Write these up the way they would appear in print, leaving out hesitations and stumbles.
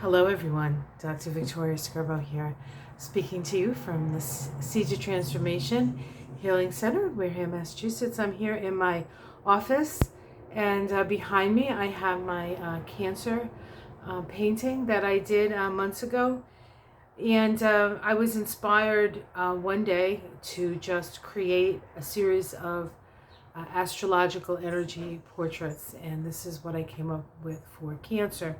Hello everyone, Dr. Victoria Scarbo here, speaking to you from the Seeds of Transformation Healing Center in Wareham, Massachusetts. I'm here in my office, and behind me I have my cancer painting that I did months ago. And I was inspired one day to just create a series of astrological energy portraits, and this is what I came up with for Cancer.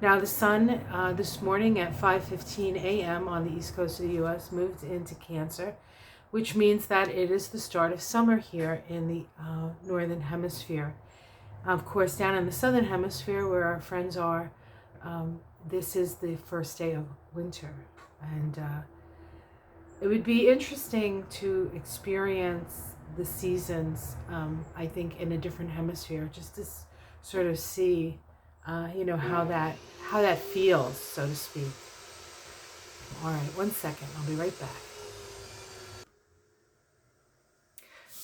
Now, the sun this morning at 5:15 a.m. on the east coast of the U.S. moved into Cancer, which means that it is the start of summer here in the northern hemisphere. Of course, down in the southern hemisphere where our friends are, this is the first day of winter. And it would be interesting to experience the seasons, I think, in a different hemisphere, just to sort of see how that feels, so to speak. All right, 1 second. I'll be right back.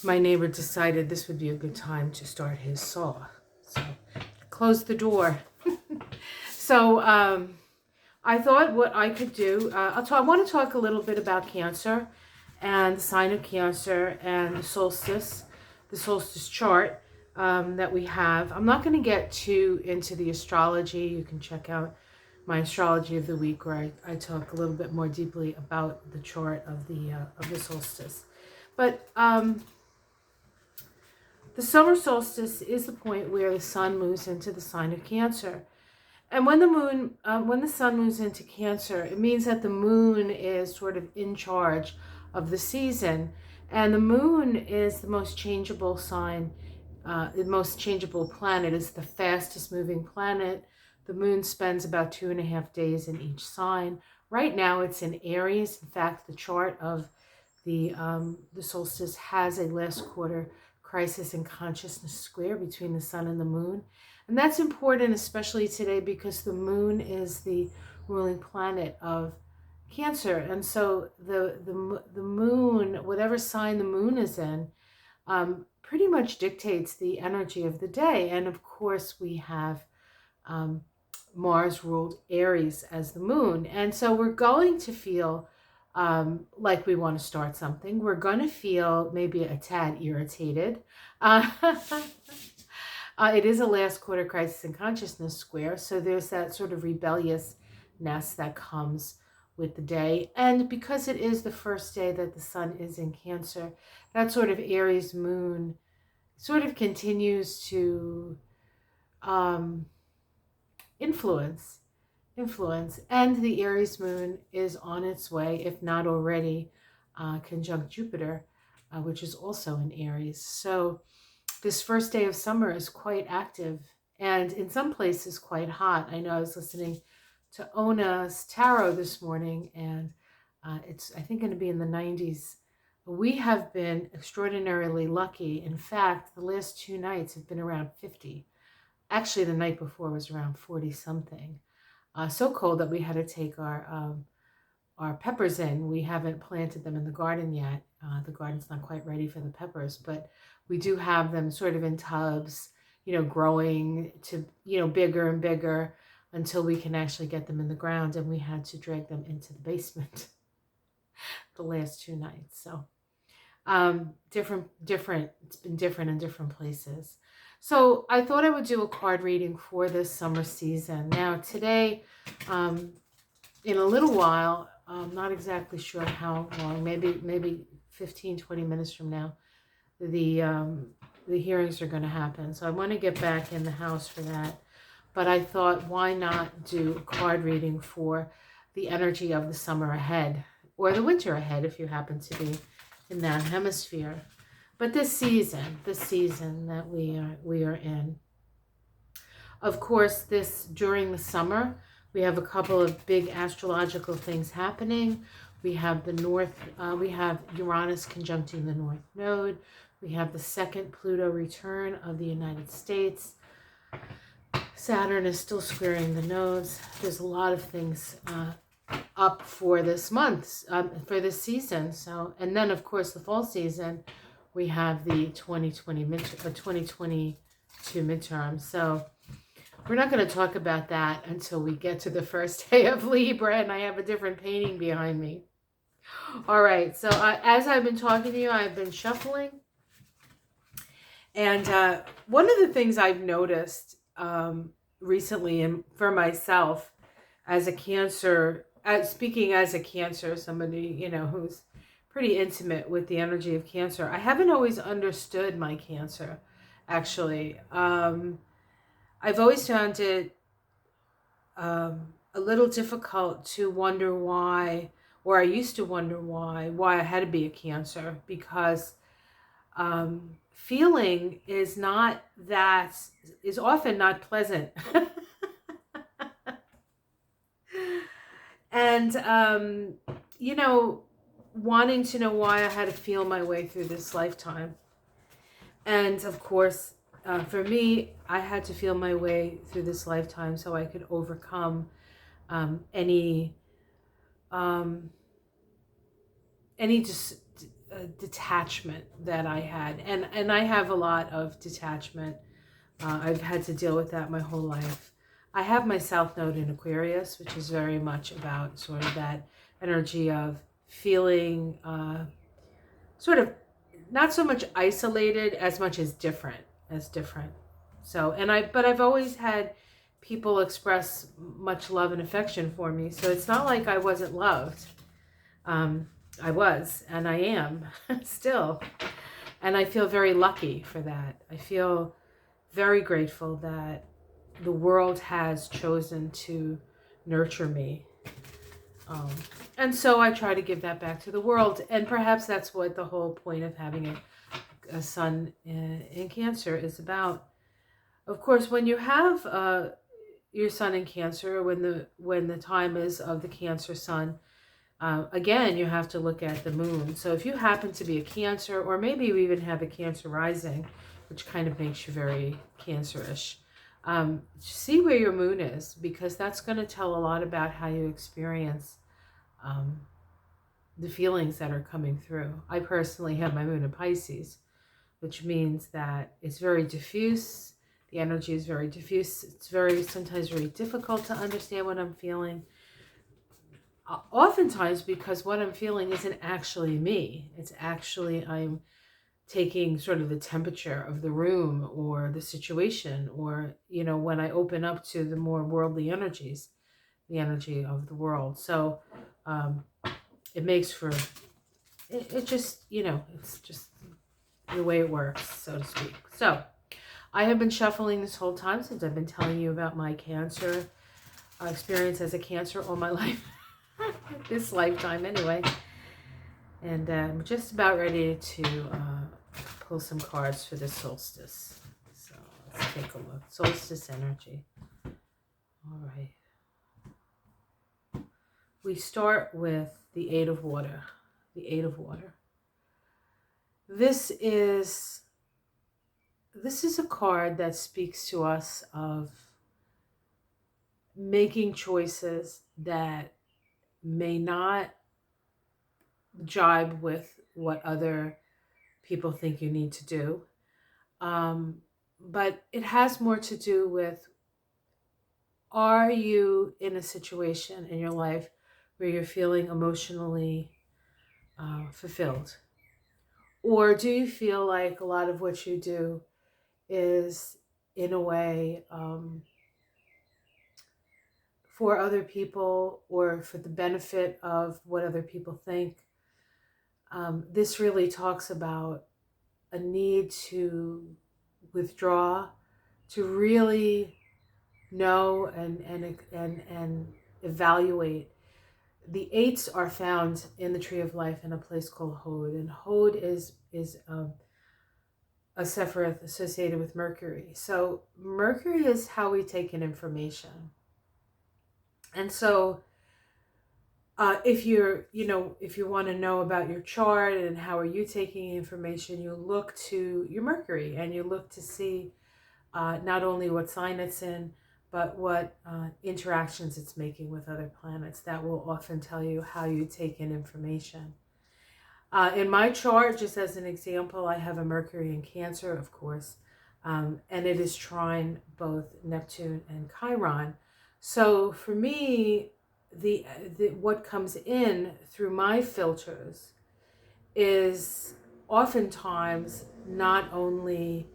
My neighbor decided this would be a good time to start his saw, so close the door. So I thought what I could do. I want to talk a little bit about Cancer and the sign of Cancer and the solstice chart that we have. I'm not going to get too into the astrology. You can check out my astrology of the week where I talk a little bit more deeply about the chart of the solstice. But the summer solstice is the point where the sun moves into the sign of Cancer. And when the sun moves into Cancer, it means that the moon is sort of in charge of the season. And the moon is the most changeable sign, the most changeable planet. It's the fastest moving planet. The moon spends about 2.5 days in each sign. Right now it's in Aries. In fact, the chart of the solstice has a last quarter crisis in consciousness square between the sun and the moon. And that's important, especially today, because the moon is the ruling planet of Cancer. And so the moon, whatever sign the moon is in, pretty much dictates the energy of the day. And of course, we have Mars ruled Aries as the moon. And so we're going to feel like we want to start something. We're going to feel maybe a tad irritated. It is a last quarter crisis in consciousness square, so there's that sort of rebelliousness that comes with the day. And because it is the first day that the sun is in Cancer, that sort of Aries moon sort of continues to influence. And the Aries moon is on its way, if not already, conjunct Jupiter, which is also in Aries. So this first day of summer is quite active, and in some places quite hot. I know I was listening to Ona's tarot this morning, and it's, I think, going to be in the 90s. We have been extraordinarily lucky. In fact, the last 2 nights have been around 50. Actually, the night before was around 40 something. So cold that we had to take our peppers in. We haven't planted them in the garden yet. The garden's not quite ready for the peppers, but we do have them sort of in tubs, growing to, bigger and bigger until we can actually get them in the ground. And we had to drag them into the basement the last 2 nights. So different. It's been different in different places. So I thought I would do a card reading for this summer season. Now today, in a little while, I'm not exactly sure how long, maybe 15, 20 minutes from now, the hearings are going to happen. So I want to get back in the house for that. But I thought, why not do a card reading for the energy of the summer ahead, or the winter ahead if you happen to be in that hemisphere. But this season that we are in. Of course, during the summer, we have a couple of big astrological things happening. We have we have Uranus conjuncting the North Node. We have the second Pluto return of the United States. Saturn is still squaring the nodes. There's a lot of things up for this month, for this season. So, and then of course the fall season, we have the 2022 midterm. So We're not going to talk about that until we get to the first day of Libra, and I have a different painting behind me. All right, so as I've been talking to you, I've been shuffling. And one of the things I've noticed recently, and for myself as a Cancer, speaking as a Cancer, somebody, you know, who's pretty intimate with the energy of Cancer, I haven't always understood my Cancer, actually. I've always found it a little difficult to wonder why, or I used to wonder why I had to be a Cancer, because feeling is often not pleasant. And you know, wanting to know why I had to feel my way through this lifetime. And of course, for me, I had to feel my way through this lifetime so I could overcome any just detachment that I had, and I have a lot of detachment. I've had to deal with that my whole life. I have my South Node in Aquarius, which is very much about sort of that energy of feeling sort of not so much isolated as much as different. So, but I've always had people express much love and affection for me. So it's not like I wasn't loved. I was, and I am still. And I feel very lucky for that. I feel very grateful that the world has chosen to nurture me. And so I try to give that back to the world. And perhaps that's what the whole point of having a sun in Cancer is about. Of course, when you have your sun in Cancer, when the time is of the Cancer sun, again, you have to look at the moon. So if you happen to be a Cancer, or maybe you even have a Cancer rising, which kind of makes you very Cancerish, see where your moon is, because that's going to tell a lot about how you experience the feelings that are coming through. I personally have my moon in Pisces, which means that it's very diffuse. The energy is very diffuse. It's sometimes very difficult to understand what I'm feeling. Oftentimes because what I'm feeling isn't actually me. It's actually I'm taking sort of the temperature of the room or the situation, or, you know, when I open up to the more worldly energies, the energy of the world. So it makes for, it just, you know, it's just the way it works, so to speak. So I have been shuffling this whole time since I've been telling you about my Cancer experience as a Cancer all my life. This lifetime anyway. And I'm just about ready to pull some cards for the solstice. So let's take a look. Solstice energy. All right. We start with the Eight of Water. The Eight of Water. This is a card that speaks to us of making choices that may not jibe with what other people think you need to do. But it has more to do with, are you in a situation in your life where you're feeling emotionally fulfilled? Or do you feel like a lot of what you do is, in a way, for other people or for the benefit of what other people think? This really talks about a need to withdraw, to really know and evaluate. The eights are found in the Tree of Life in a place called Hod, and Hod is a Sephiroth associated with Mercury. So Mercury is how we take in information. And so if you want to know about your chart and how are you taking information, you look to your Mercury and you look to see not only what sign it's in, but what interactions it's making with other planets. That will often tell you how you take in information. In my chart, just as an example, I have a Mercury in Cancer, of course. and it is trine both Neptune and Chiron. So for me, the what comes in through my filters is oftentimes not only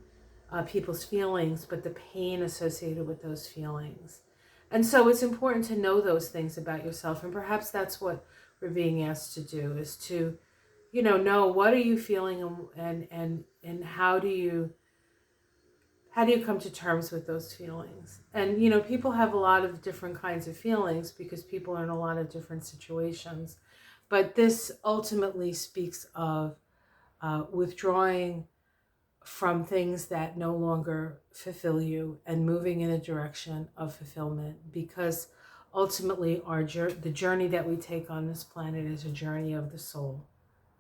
people's feelings, but the pain associated with those feelings. And so it's important to know those things about yourself. And perhaps that's what we're being asked to do, is to, know what are you feeling, and how do you come to terms with those feelings? And, people have a lot of different kinds of feelings because people are in a lot of different situations. But this ultimately speaks of withdrawing from things that no longer fulfill you and moving in a direction of fulfillment, because ultimately the journey that we take on this planet is a journey of the soul.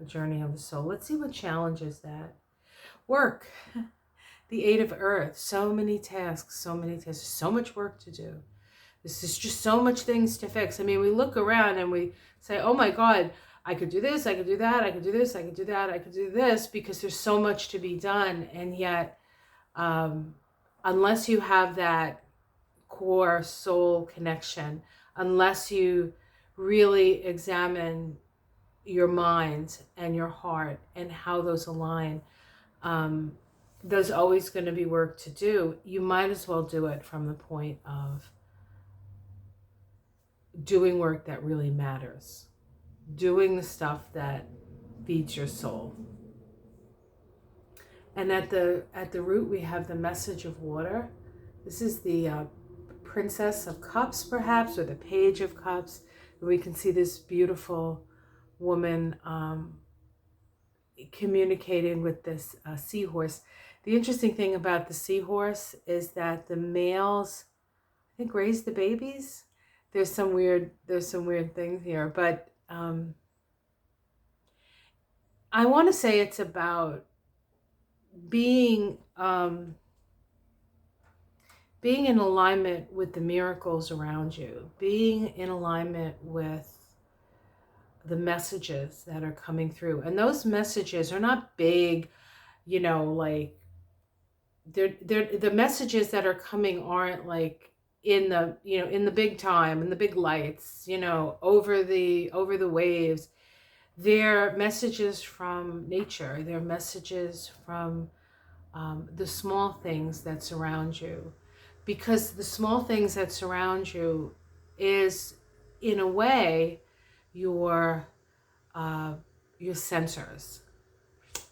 A journey of the soul. Let's see what challenges that. Work. The Eight of Earth. So many tasks, so much work to do. This is just so much things to fix. I mean, we look around and we say, oh my God, I could do this, I could do that, I could do this, I could do that, I could do this, because there's so much to be done. And yet, unless you have that core soul connection, unless you really examine your mind and your heart and how those align, there's always going to be work to do. You might as well do it from the point of doing work that really matters, doing the stuff that feeds your soul. And at the root, we have the message of water. This is the Princess of Cups, perhaps, or the Page of Cups. We can see this beautiful woman communicating with this seahorse. The interesting thing about the seahorse is that the males, I think, raise the babies. There's some weird things here, but I want to say it's about being in alignment with the miracles around you, being in alignment with the messages that are coming through. And those messages are not big, like they're the messages that are coming aren't like in the, in the big time, in the big lights, over the waves. They're messages from nature. They're messages from the small things that surround you, because the small things that surround you is, in a way, your sensors.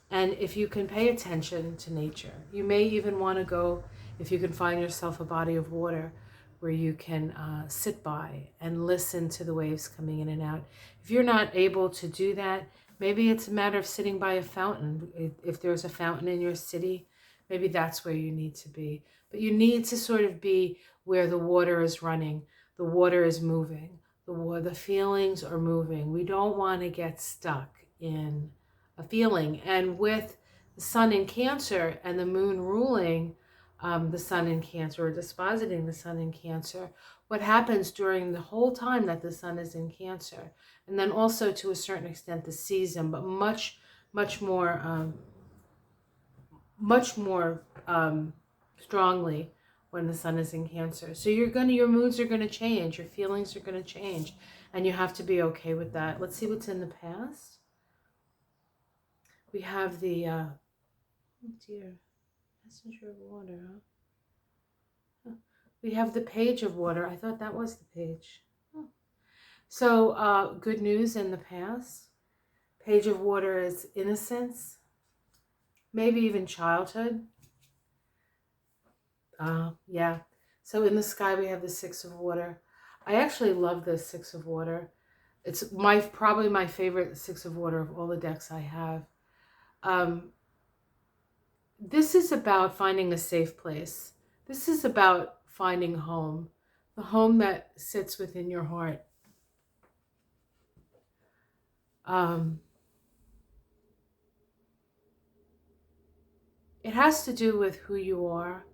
And if you can pay attention to nature, you may even want to go, if you can find yourself a body of water where you can sit by and listen to the waves coming in and out. If you're not able to do that, maybe it's a matter of sitting by a fountain. If there's a fountain in your city, maybe that's where you need to be. But you need to sort of be where the water is running, the water is moving, the feelings are moving. We don't want to get stuck in a feeling. And with the sun in Cancer and the moon ruling the sun in Cancer, or dispositing the sun in Cancer, what happens during the whole time that the sun is in Cancer, and then also to a certain extent the season, but much more strongly when the sun is in Cancer. So your moods are gonna change, your feelings are gonna change, and you have to be okay with that. Let's see what's in the past. We have the oh dear, messenger of water, huh? We have the Page of Water. I thought that was the page. Oh. So good news in the past. Page of Water is innocence, maybe even childhood. Yeah. So in the sky we have the Six of Water. I actually love the Six of Water. It's probably my favorite Six of Water of all the decks I have. This is about finding a safe place. This is about finding home, the home that sits within your heart. It has to do with who you are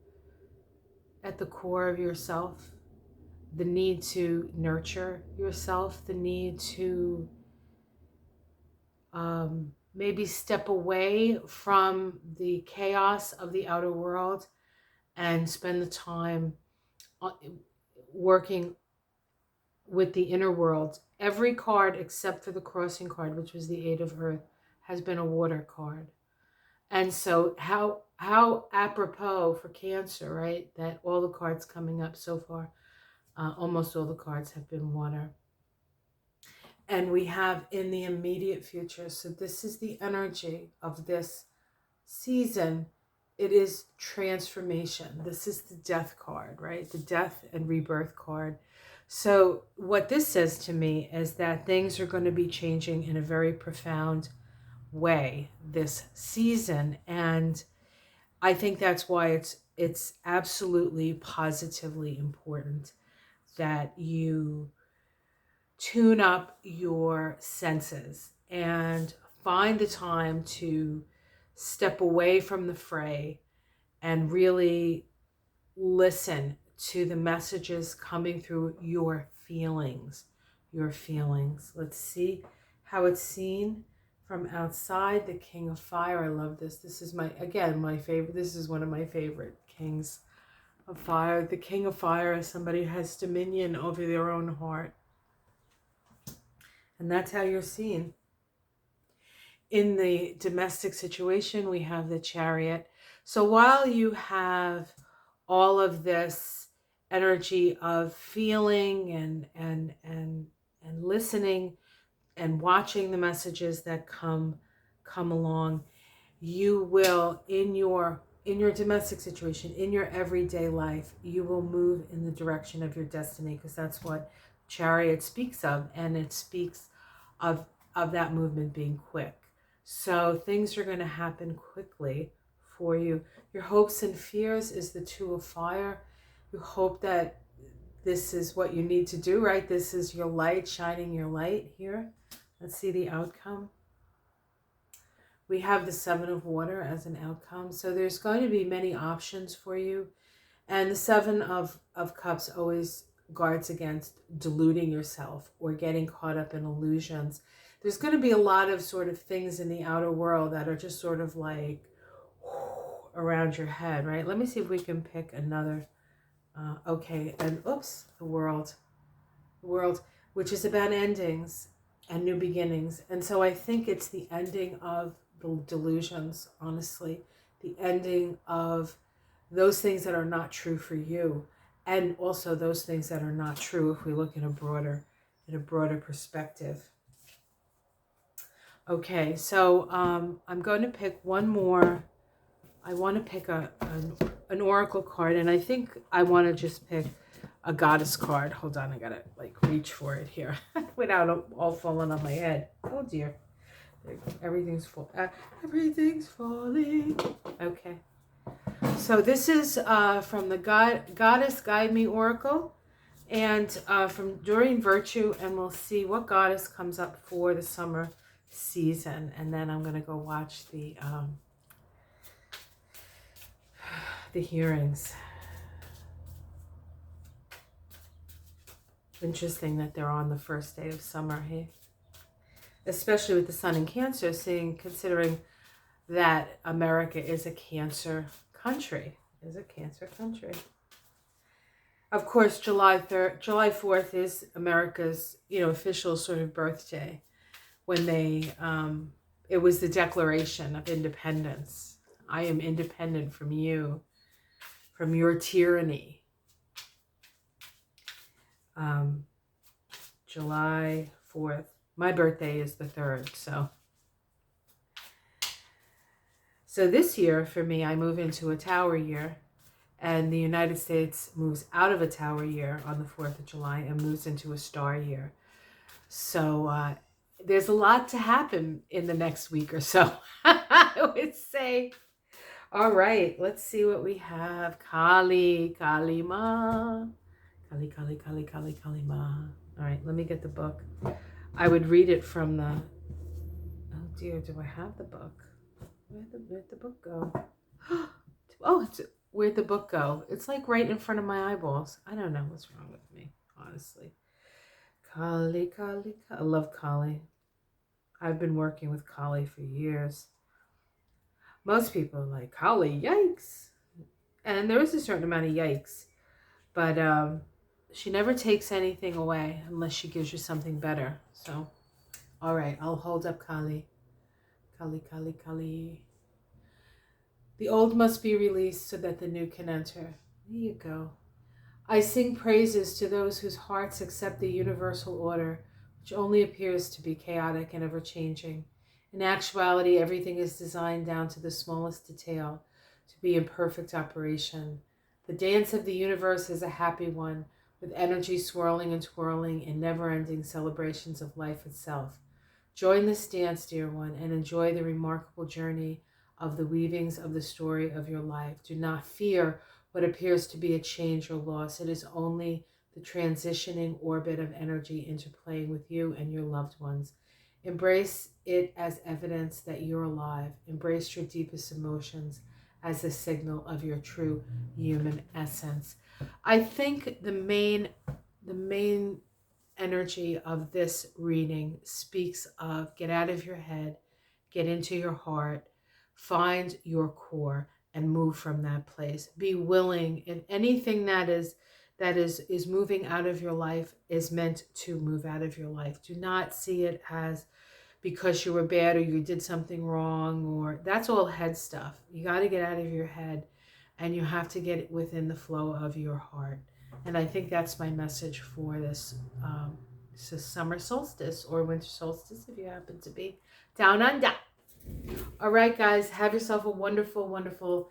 at the core of yourself, the need to nurture yourself, the need to maybe step away from the chaos of the outer world and spend the time working with the inner world. Every card except for the crossing card, which was the Eight of Earth, has been a water card. And so how apropos for Cancer, right? That all the cards coming up so far, almost all the cards have been water. And we have in the immediate future. So this is the energy of this season. It is transformation. This is the death card, right? The death and rebirth card. So what this says to me is that things are going to be changing in a very profound way this season. And I think that's why it's absolutely positively important that you tune up your senses and find the time to step away from the fray and really listen to the messages coming through your feelings. Your feelings. Let's see how it's seen from outside. The King of Fire. I love this. This is my favorite. This is one of my favorite Kings of Fire. The King of Fire is somebody who has dominion over their own heart. And that's how you're seen. In the domestic situation, we have the Chariot. So while you have all of this energy of feeling and listening and watching the messages that come along, you will in your domestic situation, in your everyday life, you will move in the direction of your destiny, because that's what Chariot speaks of, and it speaks of that movement being quick. So things are going to happen quickly for you. Your hopes and fears is the Two of Fire. You hope that this is what you need to do, right? This is your light, shining your light here. Let's see the outcome. We have the Seven of Water as an outcome. So there's going to be many options for you. And the Seven of Cups always guards against deluding yourself or getting caught up in illusions. There's going to be a lot of sort of things in the outer world that are just sort of like around your head, right? Let me see if we can pick another. Okay, and oops, the world, which is about endings and new beginnings. And so I think it's the ending of the delusions, honestly, the ending of those things that are not true for you, and also those things that are not true if we look in a broader perspective. Okay, so I'm going to pick one more. I want to pick an oracle card, and I think I want to just pick a goddess card. Hold on, I gotta like reach for it here without all falling on my head. Oh dear, everything's full. Everything's falling. Okay, so this is from the Goddess Guide Me Oracle, and from Doreen Virtue, and we'll see what goddess comes up for the summer season, and then I'm gonna go watch the hearings. Interesting that they're on the first day of summer, hey? Especially with the sun in Cancer, considering that America is a Cancer country. Of course, July 4th is America's, official sort of birthday, when it was the Declaration of Independence. I am independent from you, from your tyranny. July 4th. My birthday is the 3rd, so this year for me, I move into a Tower year, and the United States moves out of a Tower year on the 4th of July and moves into a Star year. So there's a lot to happen in the next week or so, I would say. All right, let's see what we have. Kali Ma. Kali Ma. All right, let me get the book. I would read it from the... Oh dear, do I have the book? Where'd the book go? Oh, where'd the book go? It's like right in front of my eyeballs. I don't know what's wrong with me, honestly. Kali. I love Kali. I've been working with Kali for years. Most people are like, Kali, yikes. And there is a certain amount of yikes, but she never takes anything away unless she gives you something better. So, all right, I'll hold up Kali. Kali, Kali, Kali. The old must be released so that the new can enter. There you go. I sing praises to those whose hearts accept the universal order, which only appears to be chaotic and ever changing. In actuality, everything is designed down to the smallest detail to be in perfect operation. The dance of the universe is a happy one, with energy swirling and twirling in never ending celebrations of life itself. Join this dance, dear one, and enjoy the remarkable journey of the weavings of the story of your life. Do not fear what appears to be a change or loss. It is only the transitioning orbit of energy interplaying with you and your loved ones. Embrace it as evidence that you're alive. Embrace your deepest emotions as a signal of your true human essence. I think the main energy of this reading speaks of get out of your head, get into your heart, find your core and move from that place. Be willing, and anything that is moving out of your life is meant to move out of your life. Do not see it as because you were bad or you did something wrong, or that's all head stuff. You got to get out of your head and you have to get it within the flow of your heart. And I think that's my message for this summer solstice or winter solstice if you happen to be down under. All right, guys, have yourself a wonderful, wonderful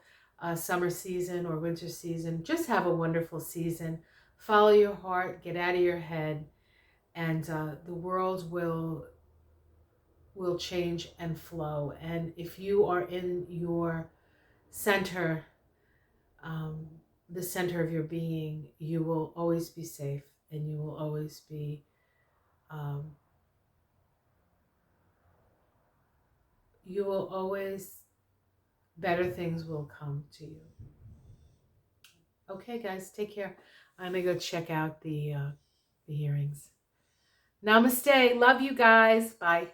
summer season or winter season. Just have a wonderful season. Follow your heart, get out of your head, and the world will change and flow. And if you are in your center, um, the center of your being, you will always be safe and you will always be, um, you will always, better things will come to you. Okay, guys, take care. I'm going to go check out the hearings. Namaste. Love you guys. Bye.